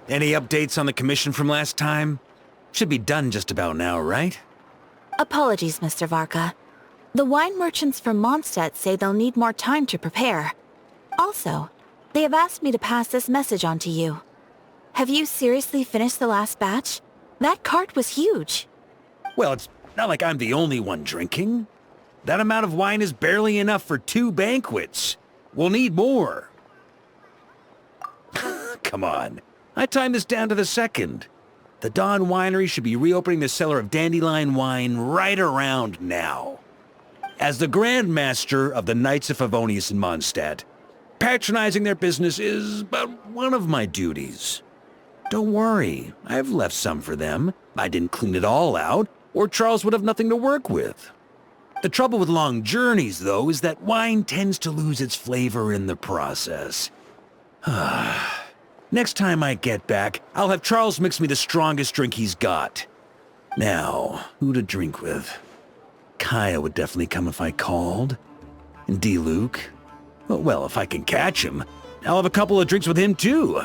Any updates on the commission from last time? Should be done just about now, right? Apologies, Mr. Varka. The wine merchants from Mondstadt say they'll need more time to prepare. Also, they have asked me to pass this message on to you. Have you seriously finished the last batch? That cart was huge. Well, it's not like I'm the only one drinking. That amount of wine is barely enough for 2 banquets. We'll need more. Come on. I timed this down to the second. The Dawn Winery should be reopening the cellar of dandelion wine right around now. As the Grand Master of the Knights of Favonius in Mondstadt, patronizing their business is but one of my duties. Don't worry, I've left some for them. I didn't clean it all out, or Charles would have nothing to work with. The trouble with long journeys, though, is that wine tends to lose its flavor in the process. Next time I get back, I'll have Charles mix me the strongest drink he's got. Now, who to drink with? Kaya would definitely come if I called. And D-Luke? Well, if I can catch him, I'll have a couple of drinks with him, too.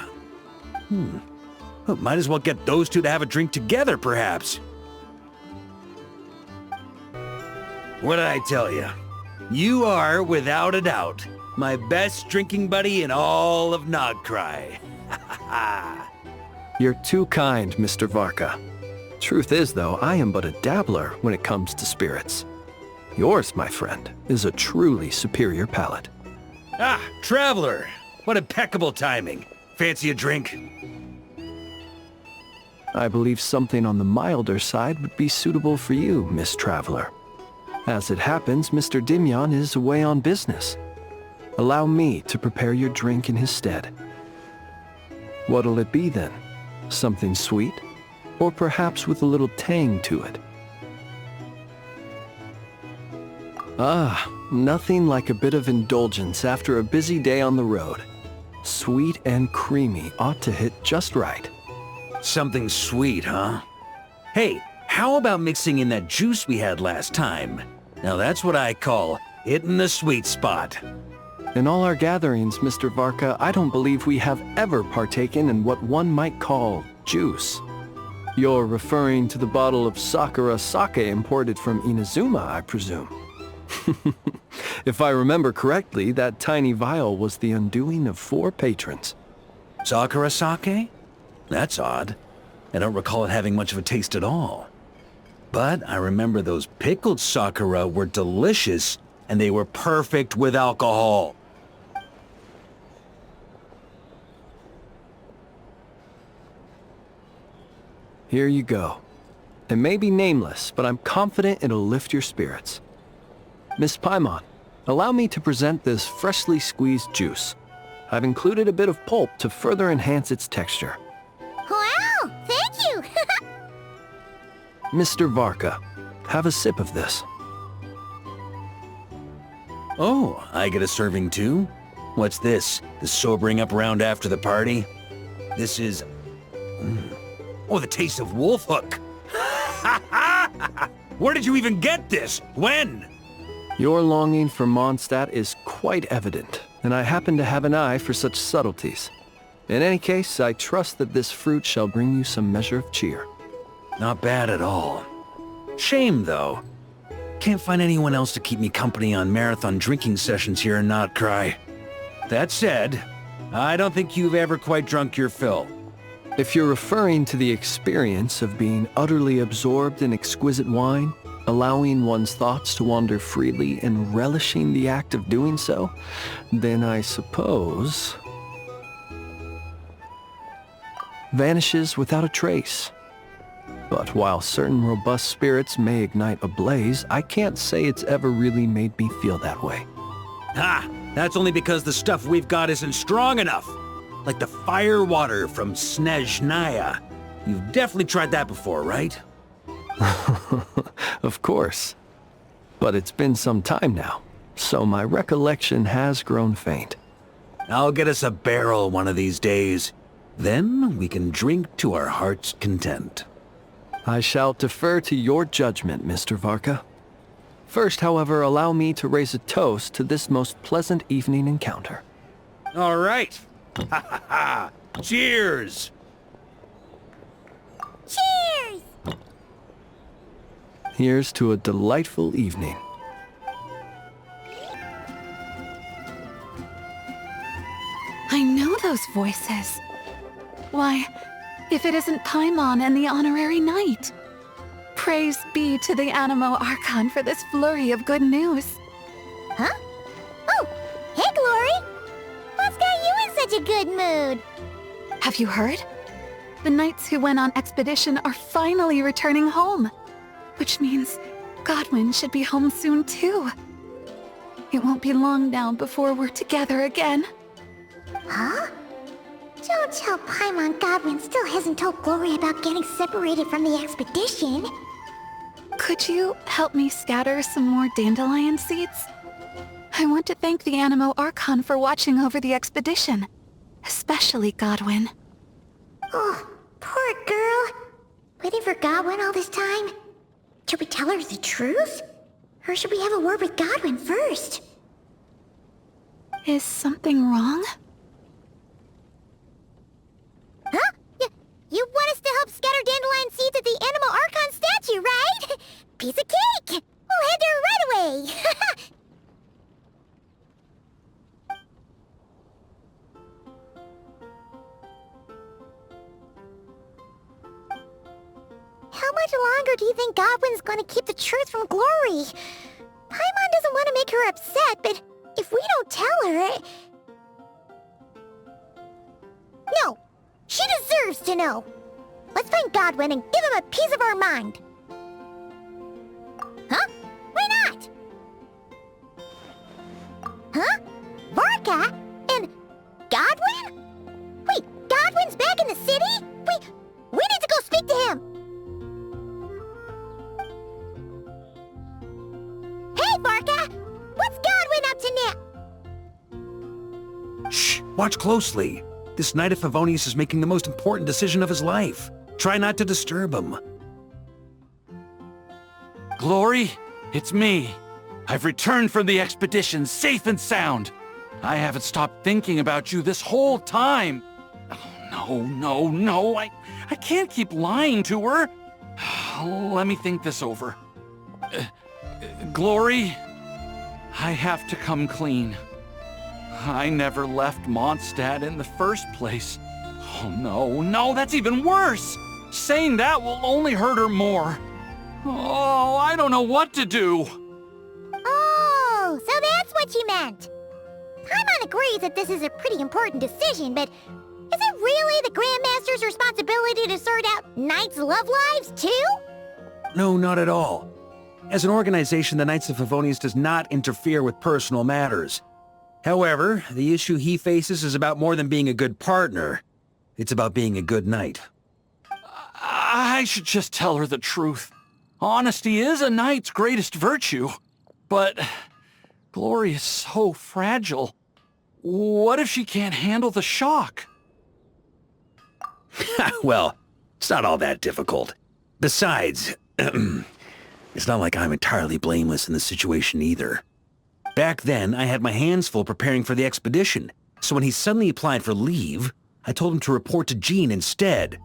Well, might as well get those two to have a drink together, perhaps. What did I tell you? You are, without a doubt, my best drinking buddy in all of Nogcry. You're too kind, Mr. Varka. Truth is, though, I am but a dabbler when it comes to spirits. Yours, my friend, is a truly superior palate. Ah, Traveler! What impeccable timing. Fancy a drink? I believe something on the milder side would be suitable for you, Miss Traveler. As it happens, Mr. Dimyon is away on business. Allow me to prepare your drink in his stead. What'll it be then? Something sweet? Or perhaps with a little tang to it? Ah, nothing like a bit of indulgence after a busy day on the road. Sweet and creamy ought to hit just right. Something sweet, huh? Hey, how about mixing in that juice we had last time? Now that's what I call hitting the sweet spot. In all our gatherings, Mr. Varka, I don't believe we have ever partaken in what one might call juice. You're referring to the bottle of Sakura sake imported from Inazuma, I presume. If I remember correctly, that tiny vial was the undoing of 4 patrons. Sakura sake? That's odd. I don't recall it having much of a taste at all. But I remember those pickled Sakura were delicious, and they were perfect with alcohol. Here you go. It may be nameless, but I'm confident it'll lift your spirits. Miss Paimon, allow me to present this freshly squeezed juice. I've included a bit of pulp to further enhance its texture. Wow! Thank you! Mr. Varka, have a sip of this. Oh, I get a serving too? What's this? The sobering up round after the party? This is... Oh, the taste of wolf hook! Where did you even get this? When? Your longing for Mondstadt is quite evident, and I happen to have an eye for such subtleties. In any case, I trust that this fruit shall bring you some measure of cheer. Not bad at all. Shame, though. Can't find anyone else to keep me company on marathon drinking sessions here in Notcry. That said, I don't think you've ever quite drunk your fill. If you're referring to the experience of being utterly absorbed in exquisite wine, allowing one's thoughts to wander freely and relishing the act of doing so, then I suppose... vanishes without a trace. But while certain robust spirits may ignite a blaze, I can't say it's ever really made me feel that way. Ha! That's only because the stuff we've got isn't strong enough. Like the fire water from Snezhnaya. You've definitely tried that before, right? Of course. But it's been some time now, so my recollection has grown faint. I'll get us a barrel one of these days. Then we can drink to our heart's content. I shall defer to your judgment, Mr. Varka. First, however, allow me to raise a toast to this most pleasant evening encounter. All right. Ha ha ha! Cheers! Here's to a delightful evening. I know those voices. Why, if it isn't Paimon and the Honorary Knight. Praise be to the Animo Archon for this flurry of good news. Huh? Oh, hey, Glory! What's got you in such a good mood? Have you heard? The knights who went on expedition are finally returning home. Which means Godwin should be home soon too. It won't be long now before we're together again. Huh? Don't tell Paimon Godwin still hasn't told Glory about getting separated from the expedition. Could you help me scatter some more dandelion seeds? I want to thank the Animo Archon for watching over the expedition. Especially Godwin. Oh, poor girl. Waiting for Godwin all this time? Should we tell her the truth? Or should we have a word with Godwin first? Is something wrong? Huh? You want us to help scatter dandelion seeds at the Animo Archon statue, right? Piece of cake! We'll head there right away! How much longer do you think Godwin's gonna keep the truth from Glory? Paimon doesn't want to make her upset, but if we don't tell her... No! She deserves to know! Let's find Godwin and give him a piece of our mind! Huh? Why not? Huh? Varka? And Godwin? Wait, Godwin's back in the city? We need to go speak to him! Hey, Varka! What's Godwin up to now? Shh! Watch closely. This Knight of Favonius is making the most important decision of his life. Try not to disturb him. Glory, it's me. I've returned from the expedition safe and sound. I haven't stopped thinking about you this whole time. Oh, no. I can't keep lying to her. Let me think this over. Glory, I have to come clean. I never left Mondstadt in the first place. Oh, no, that's even worse. Saying that will only hurt her more. Oh, I don't know what to do. Oh, so that's what you meant. Paimon agrees that this is a pretty important decision, but is it really the Grandmaster's responsibility to sort out Knights' love lives, too? No, not at all. As an organization, the Knights of Favonius does not interfere with personal matters. However, the issue he faces is about more than being a good partner. It's about being a good knight. I should just tell her the truth. Honesty is a knight's greatest virtue. But Glory is so fragile. What if she can't handle the shock? Well, it's not all that difficult. Besides, it's not like I'm entirely blameless in this situation either. Back then, I had my hands full preparing for the expedition, so when he suddenly applied for leave, I told him to report to Jean instead.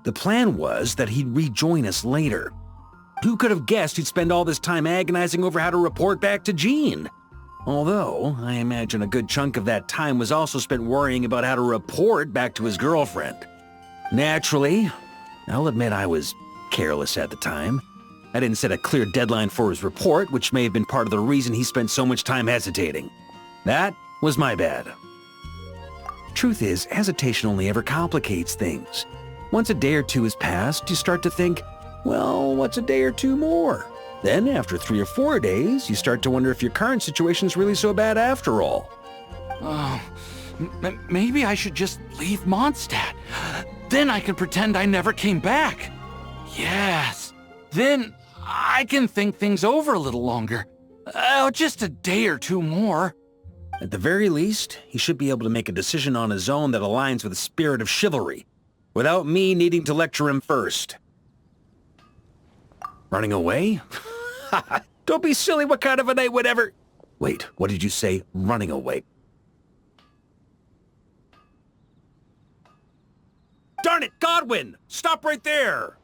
The plan was that he'd rejoin us later. Who could have guessed he'd spend all this time agonizing over how to report back to Jean? Although, I imagine a good chunk of that time was also spent worrying about how to report back to his girlfriend. Naturally, I'll admit I was careless at the time. I didn't set a clear deadline for his report, which may have been part of the reason he spent so much time hesitating. That was my bad. Truth is, hesitation only ever complicates things. Once a day or two has passed, you start to think, well, what's a day or two more? Then, after 3 or 4 days, you start to wonder if your current situation's really so bad after all. Oh, maybe I should just leave Mondstadt. Then I can pretend I never came back. Yes. Then I can think things over a little longer. Just a day or two more. At the very least, he should be able to make a decision on his own that aligns with the spirit of chivalry, without me needing to lecture him first. Running away? Don't be silly, what kind of a knight would ever... Wait, what did you say? Running away? Darn it, Godwin! Stop right there!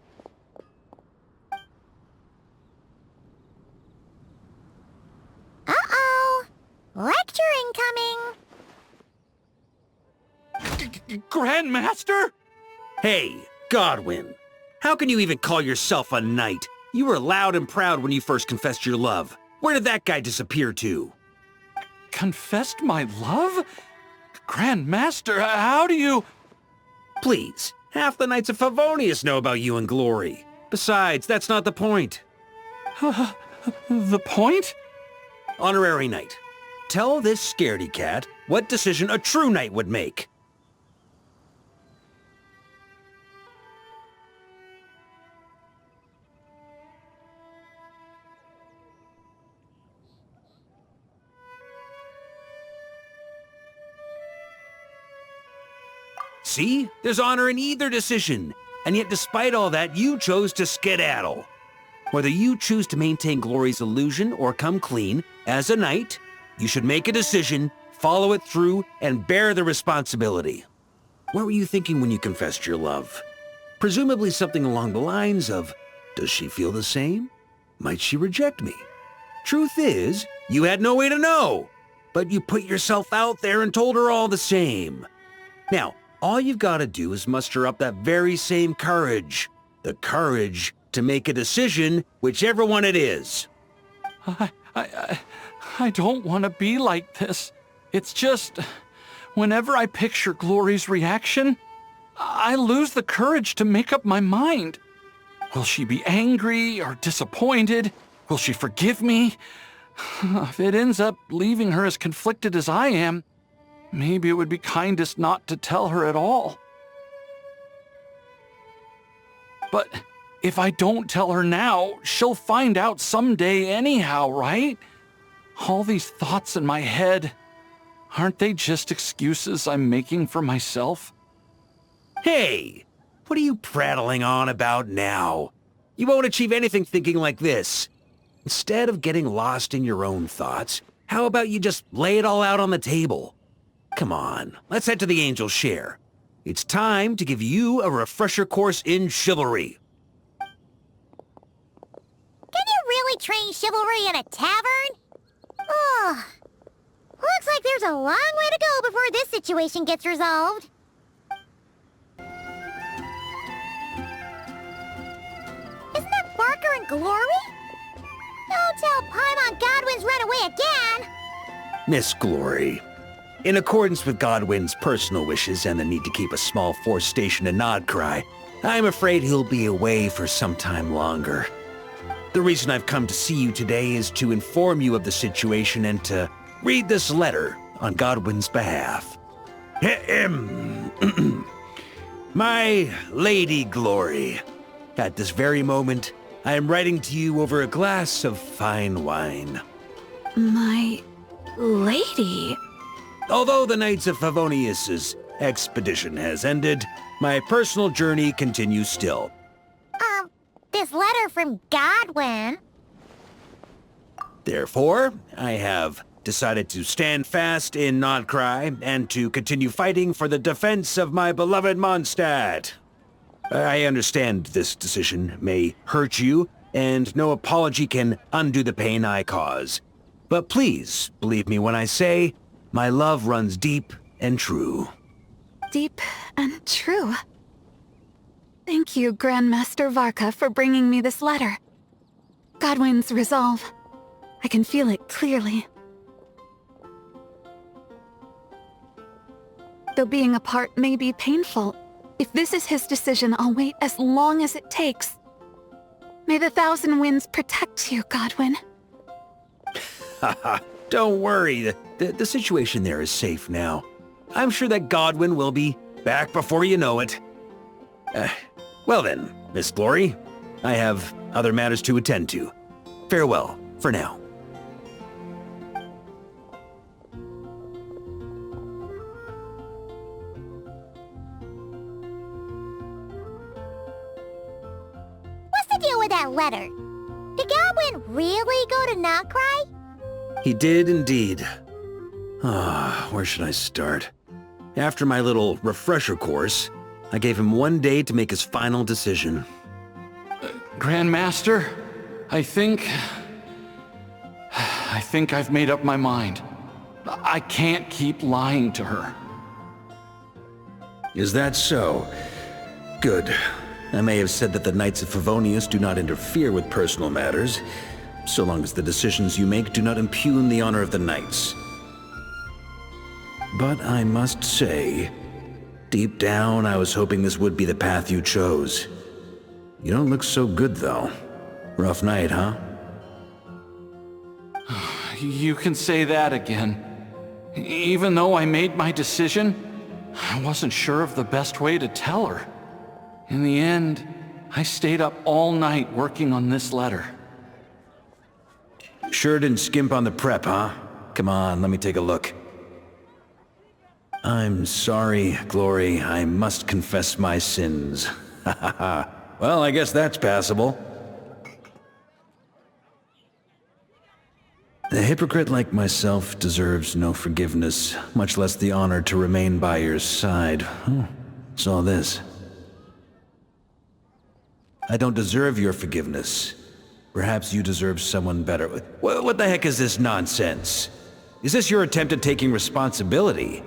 Grandmaster? Hey, Godwin. How can you even call yourself a knight? You were loud and proud when you first confessed your love. Where did that guy disappear to? Confessed my love? Grandmaster, how do you... Please, half the Knights of Favonius know about you and Glory. Besides, that's not the point. The point? Honorary Knight, tell this scaredy cat what decision a true knight would make. See? There's honor in either decision. And yet despite all that, you chose to skedaddle. Whether you choose to maintain Glory's illusion or come clean, as a knight, you should make a decision, follow it through, and bear the responsibility. What were you thinking when you confessed your love? Presumably something along the lines of, does she feel the same? Might she reject me? Truth is, you had no way to know, but you put yourself out there and told her all the same. Now, all you've got to do is muster up that very same courage. The courage to make a decision, whichever one it is. I don't want to be like this. It's just, whenever I picture Glory's reaction, I lose the courage to make up my mind. Will she be angry or disappointed? Will she forgive me? If it ends up leaving her as conflicted as I am, maybe it would be kindest not to tell her at all. But if I don't tell her now, she'll find out someday anyhow, right? All these thoughts in my head, aren't they just excuses I'm making for myself? Hey, what are you prattling on about now? You won't achieve anything thinking like this. Instead of getting lost in your own thoughts, how about you just lay it all out on the table? Come on, let's head to the Angel's Share. It's time to give you a refresher course in chivalry. Can you really train chivalry in a tavern? Oh, looks like there's a long way to go before this situation gets resolved. Isn't that Varka and Glory? Don't tell Paimon Godwin's run away again! Miss Glory, in accordance with Godwin's personal wishes and the need to keep a small force stationed in Nodcry, I'm afraid he'll be away for some time longer. The reason I've come to see you today is to inform you of the situation and to read this letter on Godwin's behalf. My Lady Glory, at this very moment, I am writing to you over a glass of fine wine. My lady? Although the Knights of Favonius' expedition has ended, my personal journey continues still. This letter from Godwin. Therefore, I have decided to stand fast in Nodcry and to continue fighting for the defense of my beloved Mondstadt. I understand this decision may hurt you, and no apology can undo the pain I cause. But please believe me when I say, my love runs deep and true. Deep and true. Thank you, Grandmaster Varka, for bringing me this letter. Godwin's resolve. I can feel it clearly. Though being apart may be painful, if this is his decision, I'll wait as long as it takes. May the Thousand Winds protect you, Godwin. Haha, don't worry. The situation there is safe now. I'm sure that Godwin will be back before you know it. Well then, Miss Glory, I have other matters to attend to. Farewell, for now. What's the deal with that letter? Did Godwin really go to Nodcry? He did indeed. Where should I start? After my little refresher course, I gave him 1 day to make his final decision. Grandmaster, I think I've made up my mind. I can't keep lying to her. Is that so? Good. I may have said that the Knights of Favonius do not interfere with personal matters, so long as the decisions you make do not impugn the honor of the Knights. But I must say, deep down I was hoping this would be the path you chose. You don't look so good, though. Rough night, huh? You can say that again. Even though I made my decision, I wasn't sure of the best way to tell her. In the end, I stayed up all night working on this letter. Sure didn't skimp on the prep, huh? Come on, let me take a look. I'm sorry, Glory. I must confess my sins. Ha ha ha. Well, I guess that's passable. A hypocrite like myself deserves no forgiveness, much less the honor to remain by your side. Saw this. I don't deserve your forgiveness. Perhaps you deserve someone better. What the heck is this nonsense? Is this your attempt at taking responsibility?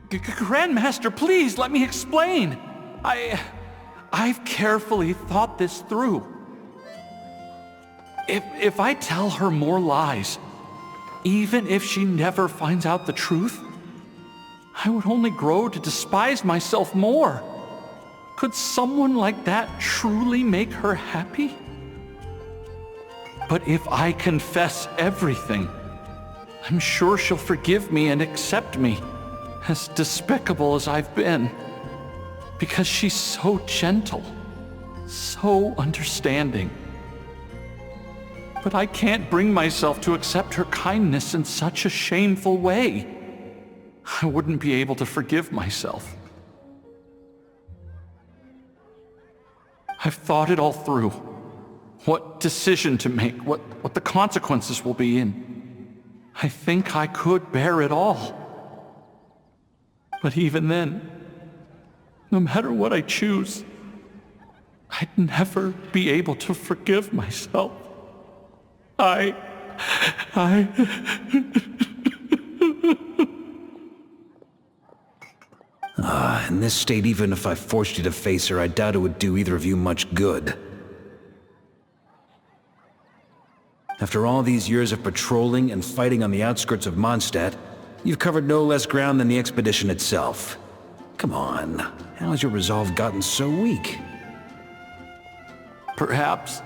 Grandmaster, please let me explain. I've carefully thought this through. If I tell her more lies, even if she never finds out the truth, I would only grow to despise myself more. Could someone like that truly make her happy? But if I confess everything, I'm sure she'll forgive me and accept me, as despicable as I've been. Because she's so gentle, so understanding. But I can't bring myself to accept her kindness in such a shameful way. I wouldn't be able to forgive myself. I've thought it all through. What decision to make, what the consequences will be, and I think I could bear it all. But even then, no matter what I choose, I'd never be able to forgive myself. In this state, even if I forced you to face her, I doubt it would do either of you much good. After all these years of patrolling and fighting on the outskirts of Mondstadt, you've covered no less ground than the expedition itself. Come on, how has your resolve gotten so weak? Perhaps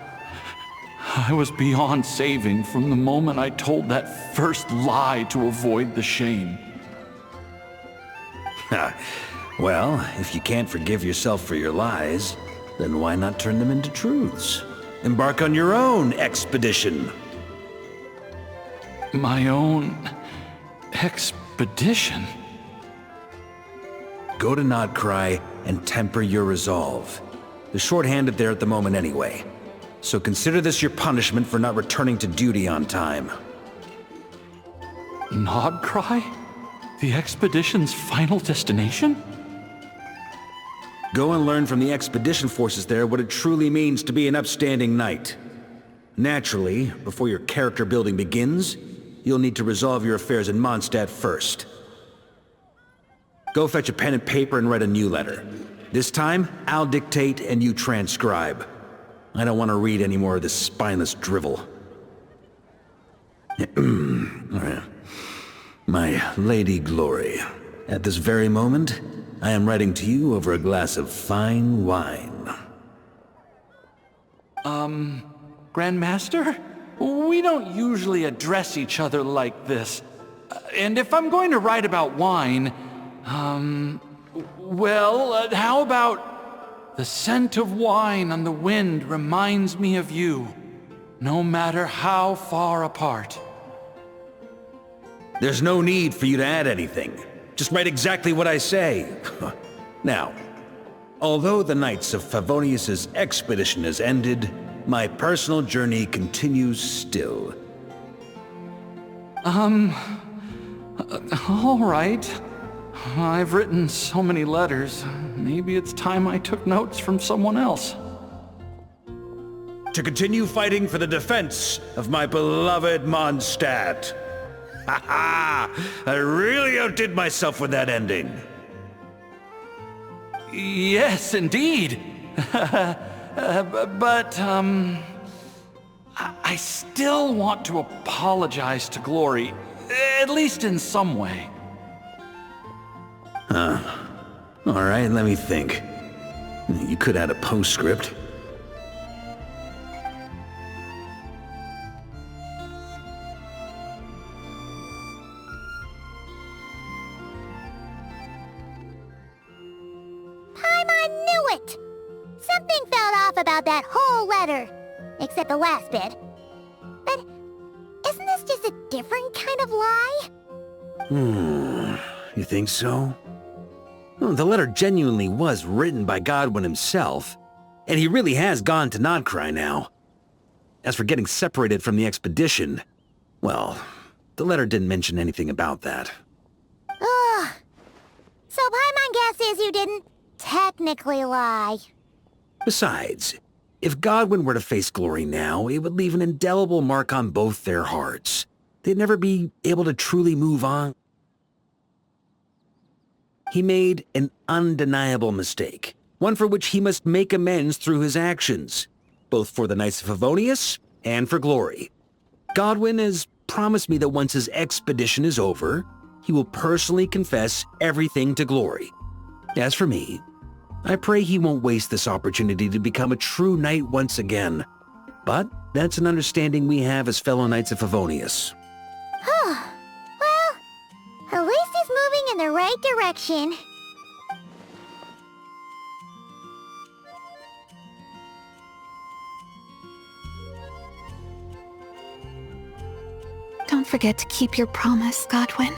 I was beyond saving from the moment I told that first lie to avoid the shame. Well, if you can't forgive yourself for your lies, then why not turn them into truths? Embark on your own expedition. My own expedition? Go to Nodcry and temper your resolve. They're short-handed there at the moment anyway. So consider this your punishment for not returning to duty on time. Nodcry? The expedition's final destination? Go and learn from the expedition forces there what it truly means to be an upstanding knight. Naturally, before your character building begins, you'll need to resolve your affairs in Mondstadt first. Go fetch a pen and paper and write a new letter. This time, I'll dictate and you transcribe. I don't want to read any more of this spineless drivel. My Lady Glory, at this very moment, I am writing to you over a glass of fine wine. Grandmaster? We don't usually address each other like this. And if I'm going to write about wine, well, how about the scent of wine on the wind reminds me of you, no matter how far apart. There's no need for you to add anything. Just write exactly what I say. Now, although the Knights of Favonius' expedition has ended, my personal journey continues still. All right. I've written so many letters. Maybe it's time I took notes from someone else. To continue fighting for the defense of my beloved Mondstadt. I really outdid myself with that ending. Yes, indeed. But, I still want to apologize to Glory, at least in some way. All right, let me think. You could add a postscript. I knew it! Something felt off about that whole letter. Except the last bit. But isn't this just a different kind of lie? You think so? Well, the letter genuinely was written by Godwin himself, and he really has gone to Nodcry now. As for getting separated from the expedition, well, the letter didn't mention anything about that. Ugh. So Paimon guesses you didn't technically lie. Besides, if Godwin were to face Glory now, it would leave an indelible mark on both their hearts. They'd never be able to truly move on. He made an undeniable mistake, one for which he must make amends through his actions, both for the Knights of Favonius and for Glory. Godwin has promised me that once his expedition is over, he will personally confess everything to Glory. As for me, I pray he won't waste this opportunity to become a true knight once again. But that's an understanding we have as fellow Knights of Favonius. Well, at least he's moving in the right direction. Don't forget to keep your promise, Godwin.